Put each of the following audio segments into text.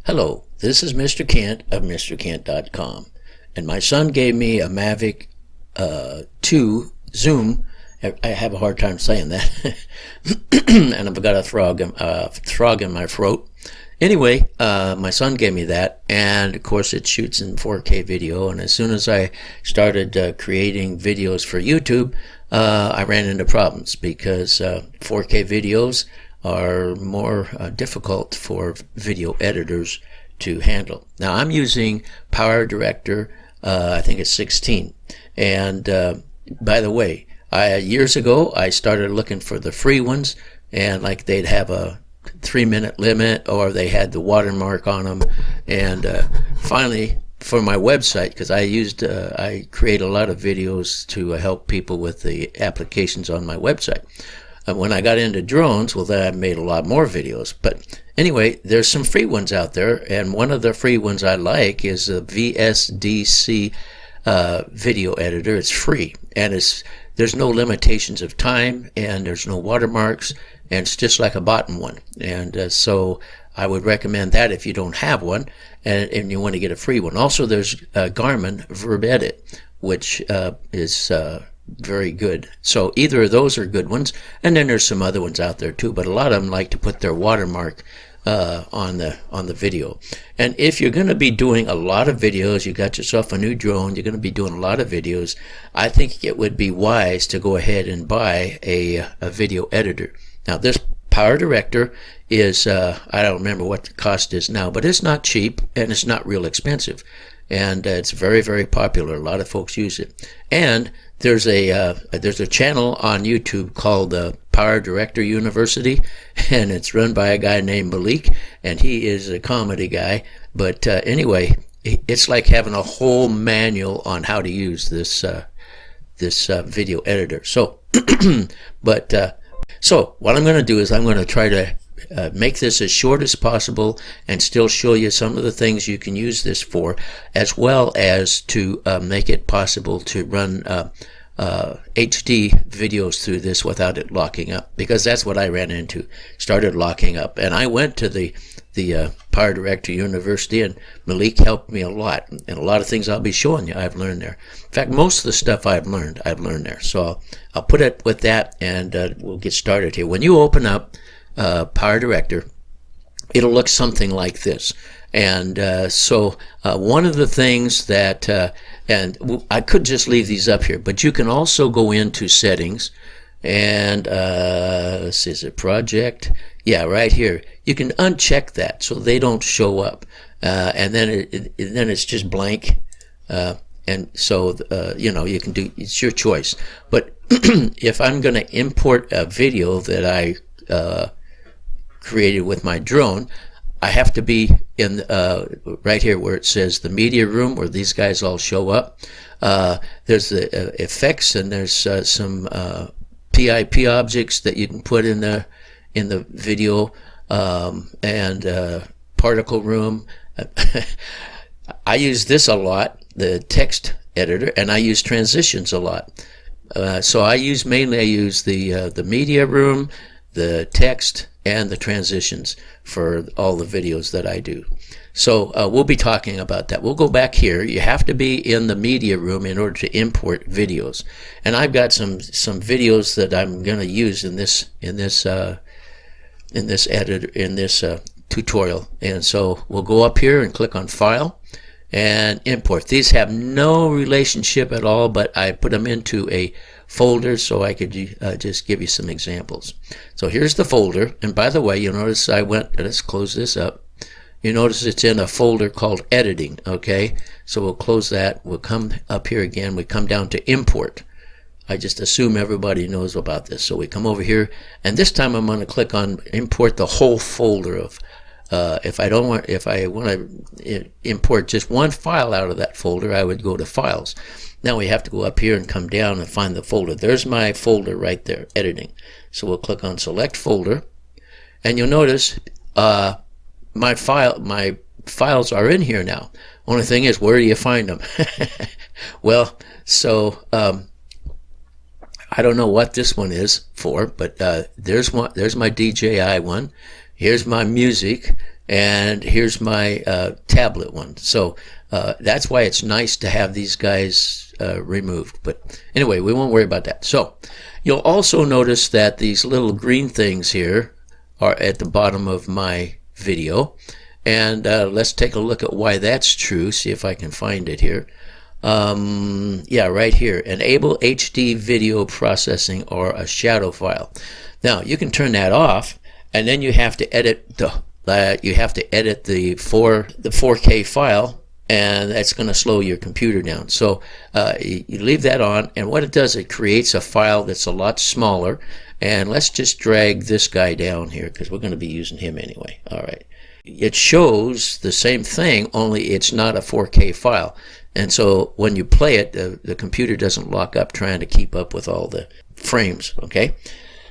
Hello, this is Mr. Kent of MrKent.com, and my son gave me a Mavic 2 Zoom. I have a hard time saying that, and I've got a frog in my throat. Anyway, my son gave me that, and of course it shoots in 4K video, and as soon as I started creating videos for YouTube, I ran into problems because 4K videos are more difficult for video editors to handle. Now I'm using Power Director, I think it's 16, and by the way, years ago I started looking for the free ones, and like they'd have a 3-minute limit, or they had the watermark on them, and finally for my website, because I create a lot of videos to help people with the applications on my website. When I got into drones, well, then I made a lot more videos. But anyway, there's some free ones out there, and one of the free ones I like is a VSDC video editor. It's free, and there's no limitations of time, and there's no watermarks, and it's just like a bottom one. And so I would recommend that if you don't have one and you want to get a free one. Also, there's GARMIN VIRB Edit, which is very good. So either of those are good ones, and then there's some other ones out there too, but a lot of them like to put their watermark on the video. And if you're going to be doing a lot of videos, you got yourself a new drone, you're going to be doing a lot of videos, I think it would be wise to go ahead and buy a video editor. Now this Power Director is I don't remember what the cost is now, but it's not cheap and it's not real expensive, and it's very, very popular. A lot of folks use it. And there's a channel on YouTube called Power Director University, and it's run by a guy named Malik, and he is a comedy guy. But anyway, it's like having a whole manual on how to use this video editor. So, so what I'm going to do is I'm going to try to make this as short as possible and still show you some of the things you can use this for, as well as to make it possible to run HD videos through this without it locking up, because that's what I ran into. Started locking up, and I went to the Power Director University, and Malik helped me a lot, and a lot of things I'll be showing you I've learned there. In fact, most of the stuff I've learned there. So I'll put it with that, and we'll get started here. When you open up Power Director, it'll look something like this. And so one of the things that, and I could just leave these up here, but you can also go into settings, and let's see, is it project? Yeah, right here. You can uncheck that so they don't show up, and then then it's just blank. And so you know, you can do, it's your choice. But if I'm going to import a video that I created with my drone, I have to be in right here where it says the media room, where these guys all show up. There's the effects, and there's some PIP objects that you can put in the video, and particle room. I use this a lot, the text editor, and I use transitions a lot. So I use the media room, the text, and the transitions for all the videos that I do. So we'll be talking about that. We'll go back here. You have to be in the media room in order to import videos, and I've got some videos that I'm going to use in this tutorial. And so we'll go up here and click on File and Import. These have no relationship at all, but I put them into a folder so I could just give you some examples. So here's the folder, and by the way, you notice let's close this up. You notice it's in a folder called Editing, okay? So we'll close that. We'll come up here again. We come down to Import. I just assume everybody knows about this. So we come over here, and this time I'm going to click on Import the whole folder of. If I want to import just one file out of that folder, I would go to Files. Now we have to go up here and come down and find the folder. There's my folder right there, Editing. So we'll click on Select Folder, and you'll notice my files are in here now. Only thing is, where do you find them? Well, so I don't know what this one is for, but there's my DJI one. Here's my music, and here's my tablet one. So that's why it's nice to have these guys removed. But anyway, we won't worry about that. So you'll also notice that these little green things here are at the bottom of my video. And let's take a look at why that's true. See if I can find it here. Yeah, right here. Enable HD video processing or a shadow file. Now you can turn that off, and then you have to edit the 4K file, and that's going to slow your computer down. So you leave that on, and what it does, it creates a file that's a lot smaller. And let's just drag this guy down here because we're going to be using him anyway. All right. It shows the same thing, only it's not a 4K file. And so when you play it, the computer doesn't lock up trying to keep up with all the frames, okay?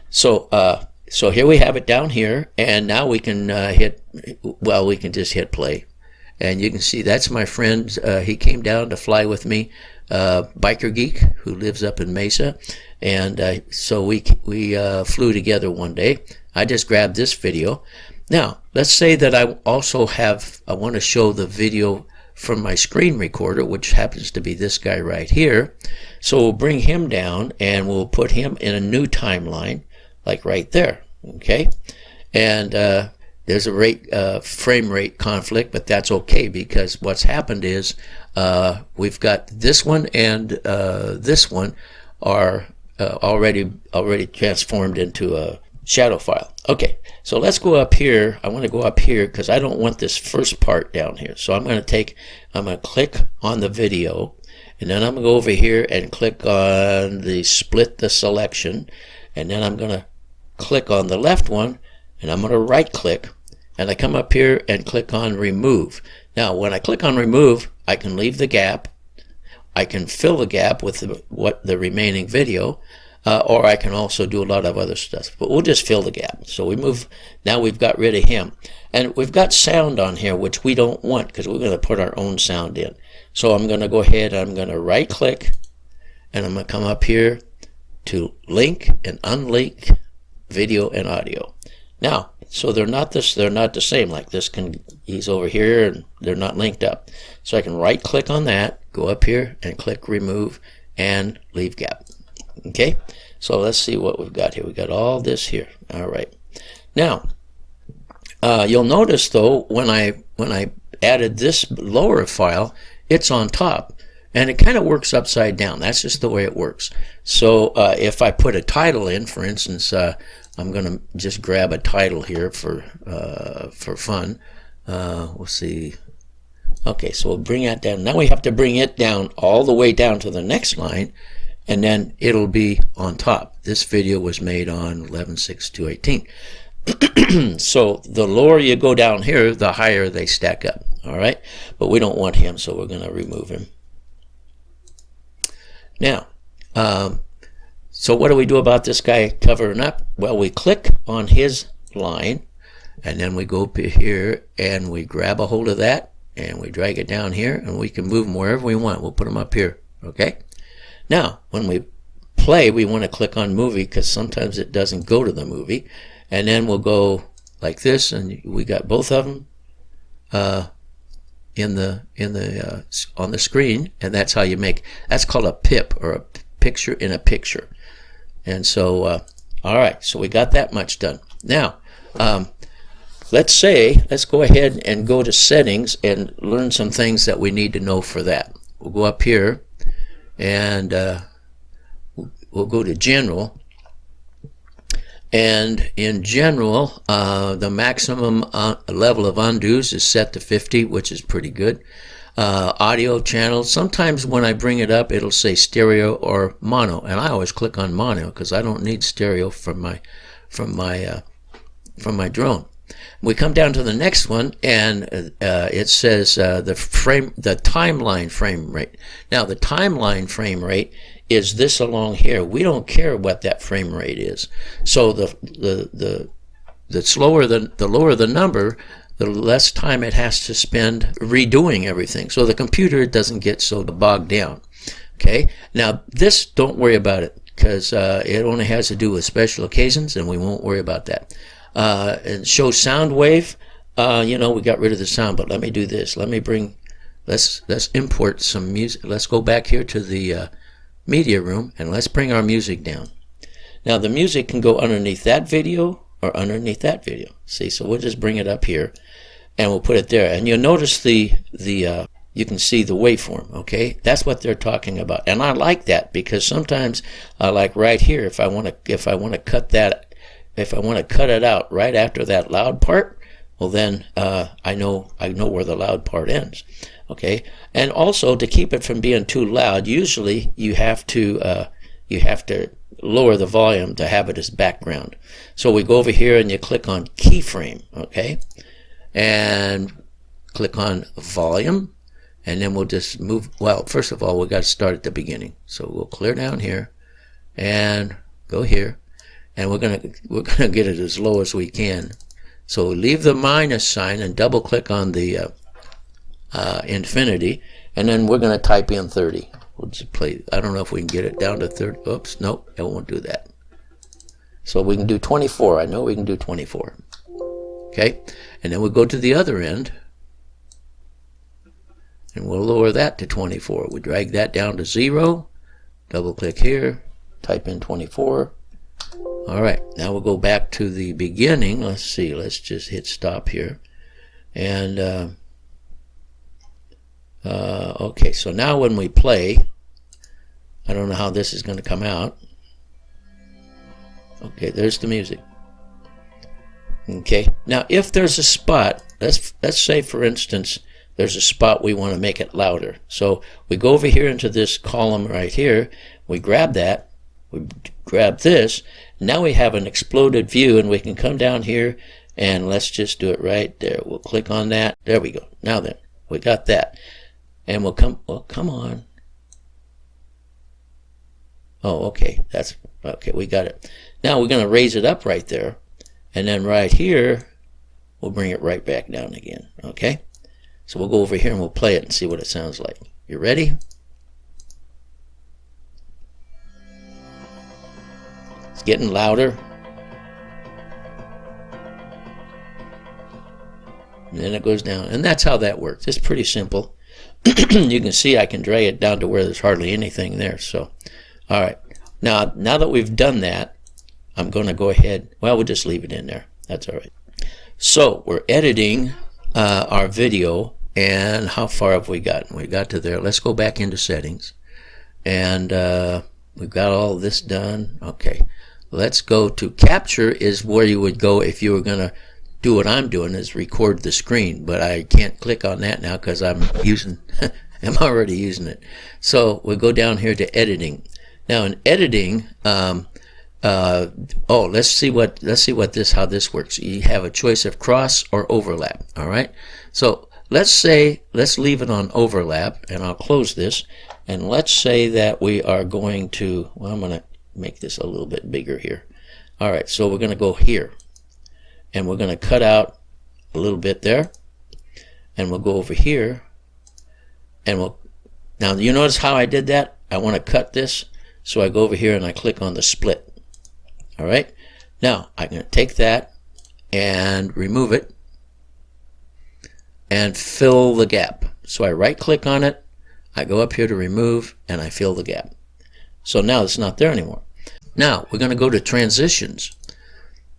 So so here we have it down here, and now we can we can just hit play. And you can see that's my friend. He came down to fly with me, Biker Geek, who lives up in Mesa. And so we flew together one day. I just grabbed this video. Now, let's say that I also I want to show the video from my screen recorder, which happens to be this guy right here. So we'll bring him down and we'll put him in a new timeline, like right there, okay? And there's a frame rate conflict, but that's okay because what's happened is we've got this one and this one are already transformed into a shadow file. Okay, so let's go up here. I want to go up here because I don't want this first part down here. So I'm going to click on the video, and then I'm going to go over here and click on the split the selection, and then I'm going to click on the left one, and I'm going to right click, and I come up here and click on remove. Now when I click on remove, I can leave the gap, I can fill the gap with the remaining video, or I can also do a lot of other stuff, but we'll just fill the gap. So we move, now we've got rid of him. And we've got sound on here, which we don't want because we're going to put our own sound in. So I'm going to go ahead, I'm going to right click, and I'm going to come up here to link and unlink video and audio. Now, so they're not the same. Like this he's over here and they're not linked up. So I can right click on that, go up here and click remove and leave gap. Okay, so let's see what we've got here. We've got all this here. All right. Now, you'll notice though when I added this lower file, it's on top, and it kind of works upside down. That's just the way it works. So if I put a title in, for instance, I'm going to just grab a title here for fun. We'll see. Okay, so we'll bring that down. Now we have to bring it down all the way down to the next line, and then it'll be on top. This video was made on 11/6/2018. So the lower you go down here, the higher they stack up. All right, but we don't want him, so we're going to remove him. Now, so what do we do about this guy covering up? Well, we click on his line, and then we go up here and we grab a hold of that, and we drag it down here, and we can move them wherever we want. We'll put them up here. Okay. Now, when we play, we want to click on movie because sometimes it doesn't go to the movie, and then we'll go like this, and we got both of them on the screen, and that's how you make. That's called a pip, or a picture in a picture. And so, all right, so we got that much done. Now, let's go ahead and go to settings and learn some things that we need to know for that. We'll go up here, and we'll go to general, and in general the maximum level of undos is set to 50, which is pretty good. Audio channels, sometimes when I bring it up it'll say stereo or mono, and I always click on mono because I don't need stereo from my drone. We come down to the next one, and it says the timeline frame rate. Now the timeline frame rate is this along here. We don't care what that frame rate is. So the lower the number, the less time it has to spend redoing everything. So the computer doesn't get so bogged down. Okay. Now this, don't worry about it because it only has to do with special occasions, and we won't worry about that. And show sound wave. You know, we got rid of the sound, but let me do this. Let's import some music. Let's go back here to the media room and let's bring our music down. Now the music can go underneath that video or underneath that video. See, so we'll just bring it up here and we'll put it there. And you'll notice you can see the waveform, okay? That's what they're talking about. And I like that because sometimes like right here, if I want to cut it out right after that loud part, well then I know where the loud part ends. Okay, and also to keep it from being too loud, usually you have to lower the volume to have it as background. So we go over here and you click on keyframe, okay, and click on volume, and then we'll just move. Well, first of all, we got to start at the beginning. So we'll clear down here and go here, and we're gonna get it as low as we can. So leave the minus sign and double click on the infinity, and then we're going to type in 30. We'll just play. I don't know if we can get it down to 30. Oops, nope, it won't do that. So we can do 24. I know we can do 24. Okay, and then we'll go to the other end, and we'll lower that to 24. We drag that down to 0. Double click here, type in 24. All right, now we'll go back to the beginning. Let's see. Let's just hit stop here, and okay, so now when we play, I don't know how this is going to come out. Okay, there's the music. Okay, now if there's a spot, let's say for instance there's a spot we want to make it louder. So we go over here into this column right here, we grab that, we grab this, now we have an exploded view, and we can come down here and let's just do it right there. We'll click on that. There we go. Now then, we got that. And we'll come, well, come on. Oh, okay, that's, okay, we got it. Now we're going to raise it up right there, and then right here, we'll bring it right back down again, okay? So we'll go over here and we'll play it and see what it sounds like. You ready? It's getting louder. And then it goes down, and that's how that works. It's pretty simple. You can see I can drag it down to where there's hardly anything there. So, all right. Now that we've done that, I'm going to go ahead. Well, we'll just leave it in there. That's all right. So we're editing our video, and how far have we gotten? We got to there. Let's go back into settings, and we've got all this done. Okay. Let's go to capture. Is where you would go if you were going to do what I'm doing, is record the screen, but I can't click on that now because I'm already using it. So we go down here to editing. Now in editing, let's see how this works. You have a choice of cross or overlap. All right. So let's leave it on overlap, and I'll close this. And let's say that we are going to. Well, I'm going to make this a little bit bigger here. All right. So we're going to go here. And we're going to cut out a little bit there, and we'll go over here, and now you notice how I did that? I want to cut this, so I go over here and I click on the split. All right, now I'm going to take that and remove it and fill the gap. So I right click on it, I go up here to remove, and I fill the gap. So now it's not there anymore. Now we're going to go to transitions,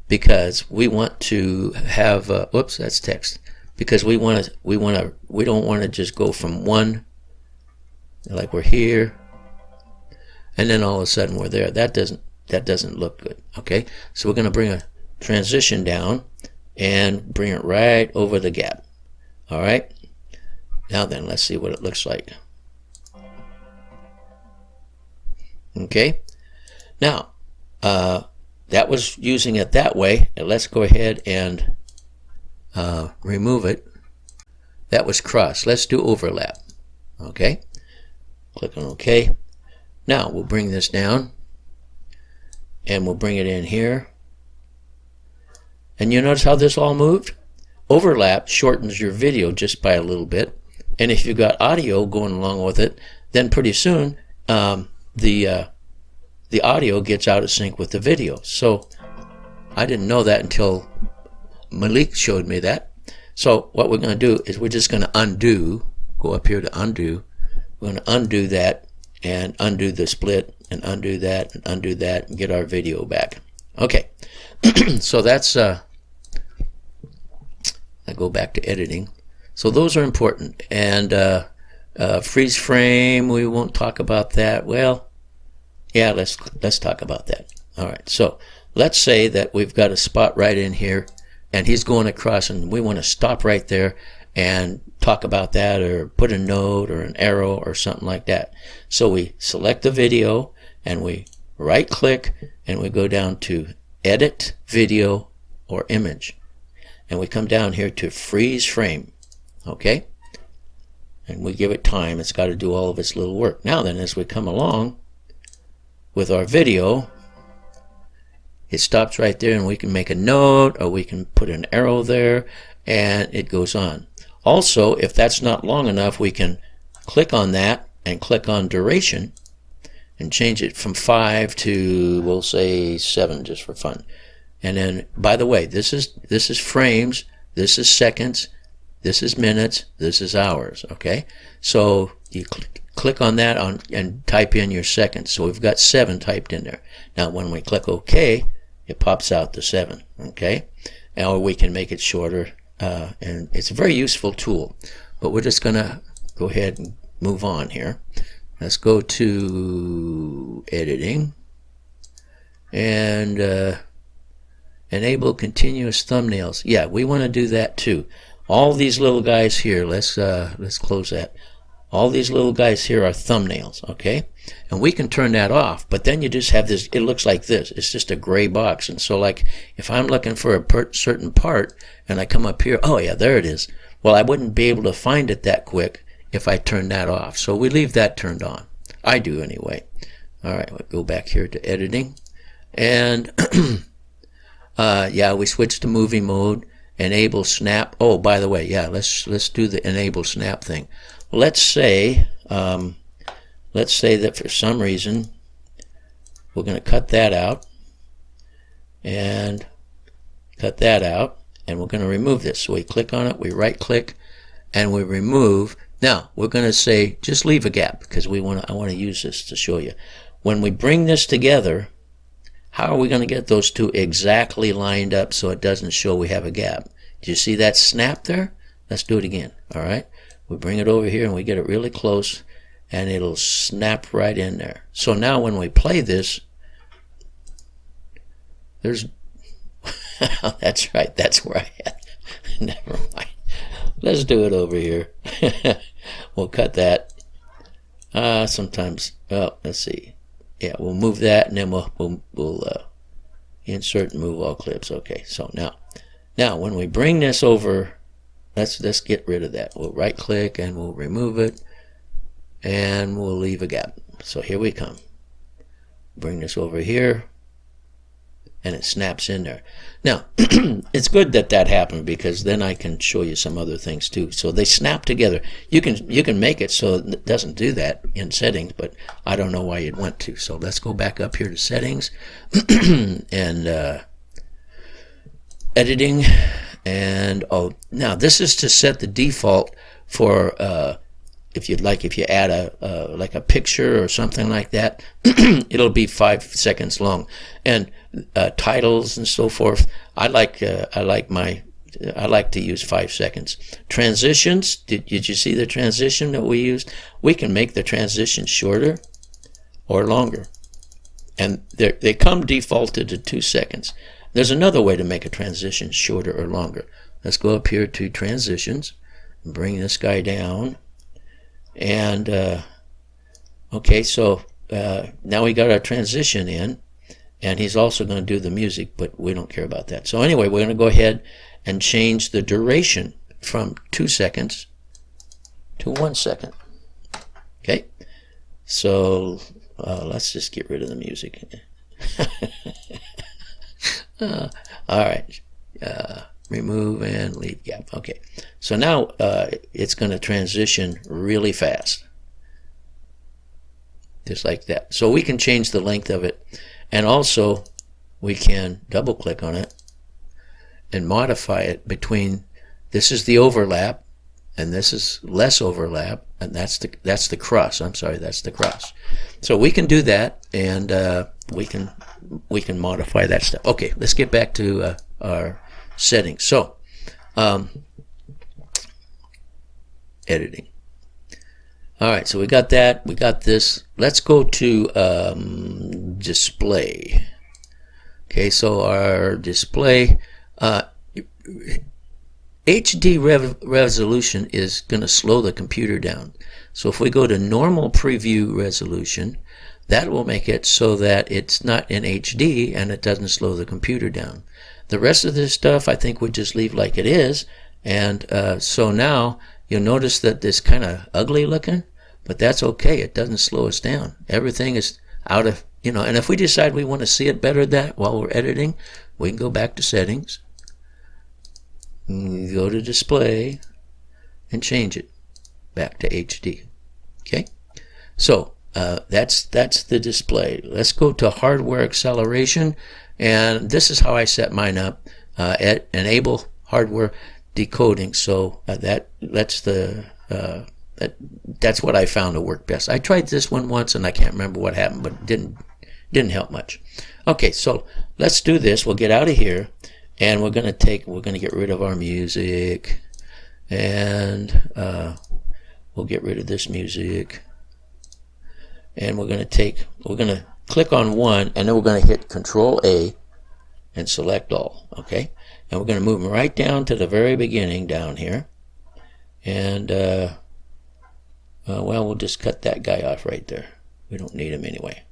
because we want to have whoops, that's text, because we don't want to just go from one, like we're here and then all of a sudden we're there. That doesn't look good. Okay, so we're going to bring a transition down and bring it right over the gap. All right, now then, let's see what it looks like. Okay, now that was using it that way, and let's go ahead and remove it. That was cross. Let's do overlap. Okay, click on OK. Now we'll bring this down and we'll bring it in here, and you notice how this all moved? Overlap shortens your video just by a little bit, and if you've got audio going along with it, then pretty soon the audio gets out of sync with the video. So I didn't know that until Malik showed me that. So what we're going to do is we're just going to undo, go up here to undo. We're going to undo that and undo the split and undo that and undo that and get our video back. Okay, so that's, I go back to editing. So those are important. And freeze frame, we won't talk about that. Well, yeah, let's talk about that. All right, so let's say that we've got a spot right in here and he's going across and we want to stop right there and talk about that or put a note or an arrow or something like that. So we select the video and we right click and we go down to edit video or image and we come down here to freeze frame. Okay, and we give it time. It's got to do all of its little work. Now then, as we come along with our video, it stops right there and we can make a note or we can put an arrow there and it goes on. Also, if that's not long enough, we can click on that and click on duration and change it from 5 to, we'll say 7 just for fun. And then, by the way, this is frames, this is seconds, this is minutes, this is hours, okay? So you click on that and type in your seconds. So we've got 7 typed in there. Now when we click OK, it pops out the 7, okay? Or we can make it shorter, and it's a very useful tool. But we're just going to go ahead and move on here. Let's go to editing and enable continuous thumbnails. Yeah, we want to do that too. All these little guys here, let's close that. All these little guys here are thumbnails, okay? And we can turn that off, but then you just have this, it looks like this. It's just a gray box. And so like if I'm looking for a certain part and I come up here, oh yeah, there it is. Well, I wouldn't be able to find it that quick if I turn that off. So we leave that turned on. I do anyway. All right, we'll go back here to editing. And yeah, we switch to movie mode. Enable snap. Oh, by the way, yeah, let's do the enable snap thing. Let's say that for some reason we're going to cut that out and cut that out, and we're going to remove this. So we click on it, we right click, and we remove. Now we're going to say just leave a gap because I want to use this to show you. When we bring this together, how are we going to get those two exactly lined up so it doesn't show we have a gap? Do you see that snap there? Let's do it again. All right. We bring it over here and we get it really close and it'll snap right in there. So now when we play this, there's, that's right. That's where I had, never mind. Let's do it over here. We'll cut that. Sometimes, well, let's see. Yeah, we'll move that and then we'll insert and move all clips. Okay, so now when we bring this over, let's get rid of that. We'll right click and we'll remove it and we'll leave a gap. So here we come. Bring this over here and it snaps in there. Now, it's good that that happened because then I can show you some other things too. So they snap together. You can make it so it doesn't do that in settings, but I don't know why you'd want to. So let's go back up here to settings and editing. And oh, now this is to set the default for if you add a like a picture or something like that, it'll be 5 seconds long. And titles and so forth, I like to use 5 seconds. Transitions, did you see the transition that we used? We can make the transition shorter or longer, and they come defaulted to 2 seconds. There's another way to make a transition shorter or longer. Let's go up here to transitions and bring this guy down. And okay, so now we got our transition in, and he's also going to do the music, but we don't care about that. So anyway, we're going to go ahead and change the duration from 2 seconds to 1 second. Okay, so let's just get rid of the music. All right, remove and leave gap. Okay, so now it's going to transition really fast, just like that. So we can change the length of it, and also we can double click on it and modify it between this is the overlap, and this is less overlap, and that's the cross. I'm sorry, that's the cross. So we can do that, and we can modify that stuff. Okay, let's get back to our settings. So editing. All right, so we got that. We got this. Let's go to display. Okay, so our display, HD resolution is going to slow the computer down. So if we go to normal preview resolution, that will make it so that it's not in HD and it doesn't slow the computer down. The rest of this stuff I think we just leave like it is. And so now you'll notice that this kind of ugly looking, but that's okay. It doesn't slow us down. Everything is out of, and if we decide we want to see it better that while we're editing, we can go back to settings, go to display, and change it back to HD. Okay, so that's the display. Let's go to hardware acceleration, and this is how I set mine up. Enable hardware decoding. So that's what I found to work best. I tried this one once and I can't remember what happened, but it didn't help much. Okay, so let's do this. We'll get out of here, and we're gonna get rid of our music, and we'll get rid of this music, and we're gonna click on one, and then we're gonna hit Control A and select all. Okay, and we're gonna move them right down to the very beginning down here, and well, we'll just cut that guy off right there. We don't need him anyway.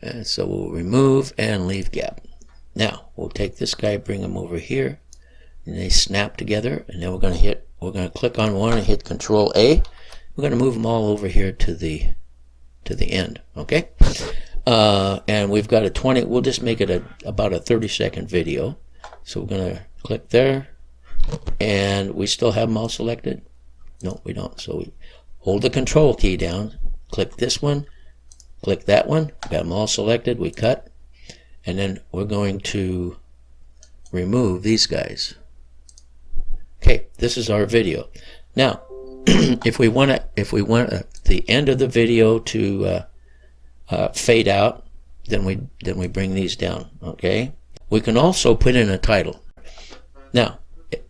And so we'll remove and leave gap. Now we'll take this guy, bring him over here, and they snap together. And then we're going to click on one and hit Control A. We're going to move them all over here to the end. Okay. And we've got a 20. We'll just make it about a 30-second video. So we're going to click there, and we still have them all selected. No, we don't. So we hold the Control key down, click this one, click that one, got them all selected, we cut, and then we're going to remove these guys. Okay, this is our video. Now, if we want the end of the video to fade out, then we bring these down. Okay, we can also put in a title. Now,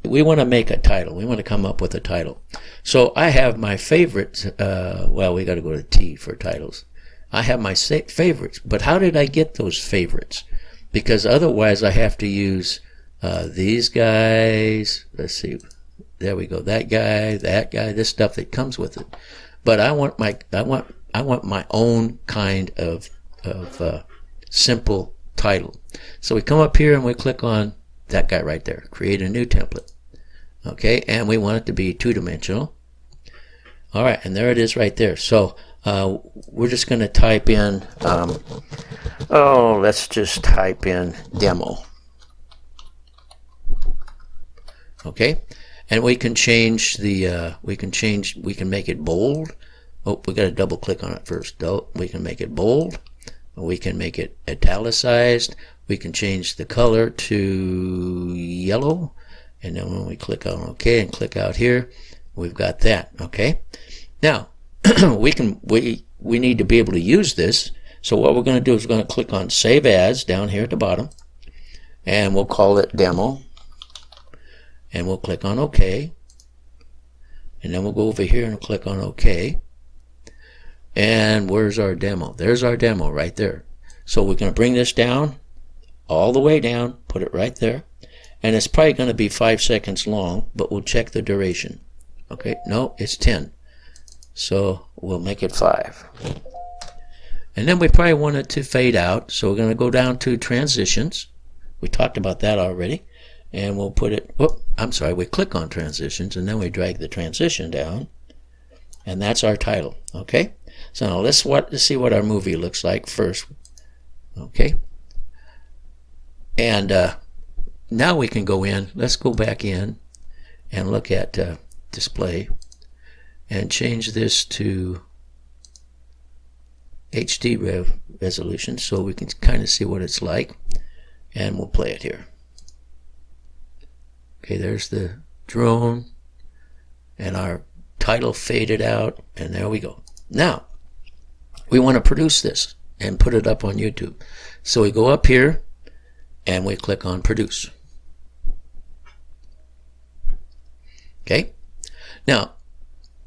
we want to make a title. We want to come up with a title. So I have my favorites. Well, we got to go to T for titles. I have my favorites, but how did I get those favorites? Because otherwise I have to use these guys. Let's see. There we go. That guy, this stuff that comes with it. But I want my own kind of simple title. So we come up here and we click on that guy right there. Create a new template. Okay, and we want it to be two-dimensional. All right, and there it is right there. So we're just going to type in, let's just type in demo. Okay, and we can change the, we can make it bold. Oh, we got to double click on it first. We can make it bold. We can make it italicized. We can change the color to yellow. And then when we click on OK and click out here, we've got that. Okay. Now we need to be able to use this. So what we're going to do is we're going to click on Save As down here at the bottom, and we'll call it Demo. And we'll click on OK. And then we'll go over here and click on OK. And where's our demo? There's our demo right there. So we're going to bring this down, all the way down, put it right there. And it's probably going to be 5 seconds long, but we'll check the duration. Okay, no, it's 10. So we'll make it 5. And then we probably want it to fade out. So we're going to go down to transitions. We talked about that already. And we'll put it, we click on transitions, and then we drag the transition down. And that's our title. Okay, so now let's see what our movie looks like first. Okay, and now we can go in. Let's go back in and look at display and change this to HD resolution so we can kind of see what it's like, and we'll play it here. Okay, there's the drone, and our title faded out, and there we go. Now, we want to produce this and put it up on YouTube. So we go up here, and we click on Produce. Okay. Now,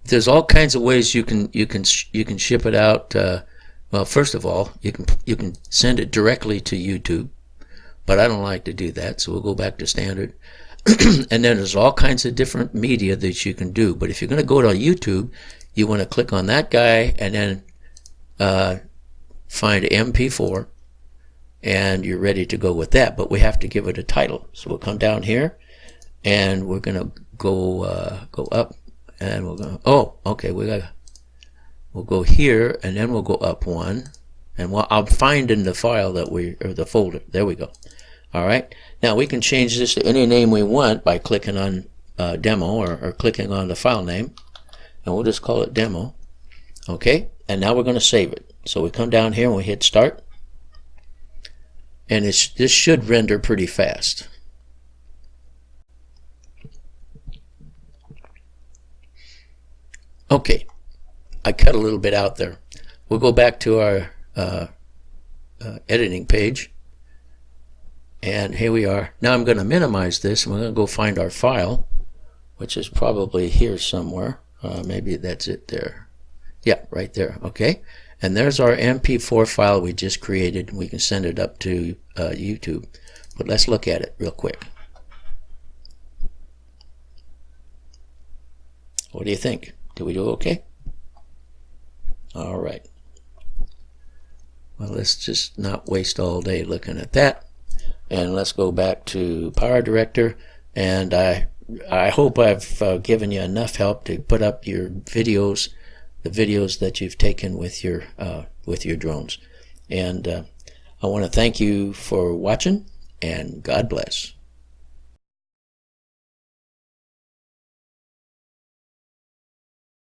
there's all kinds of ways you can ship it out. Well, first of all, you can send it directly to YouTube, but I don't like to do that, so we'll go back to standard. And then there's all kinds of different media that you can do. But if you're going to go to YouTube, you want to click on that guy and then find MP4, and you're ready to go with that. But we have to give it a title. So we'll come down here, and we're going to go up, and we're going. Oh, okay. We'll go here, and then we'll go up one, and I'm finding the file that or the folder. There we go. All right. Now we can change this to any name we want by clicking on demo or clicking on the file name, and we'll just call it demo. Okay. And now we're going to save it. So we come down here and we hit start, and this should render pretty fast. Okay. I cut a little bit out there. We'll go back to our editing page. And here we are. Now I'm going to minimize this, and we're going to go find our file, which is probably here somewhere. Maybe that's it there. Yeah, right there. Okay. And there's our MP4 file we just created, and we can send it up to YouTube. But let's look at it real quick. What do you think? Did we do okay? All right. Well, let's just not waste all day looking at that. And let's go back to Power Director, and I hope I've given you enough help to put up your videos, the videos that you've taken with your drones. And I want to thank you for watching, and God bless.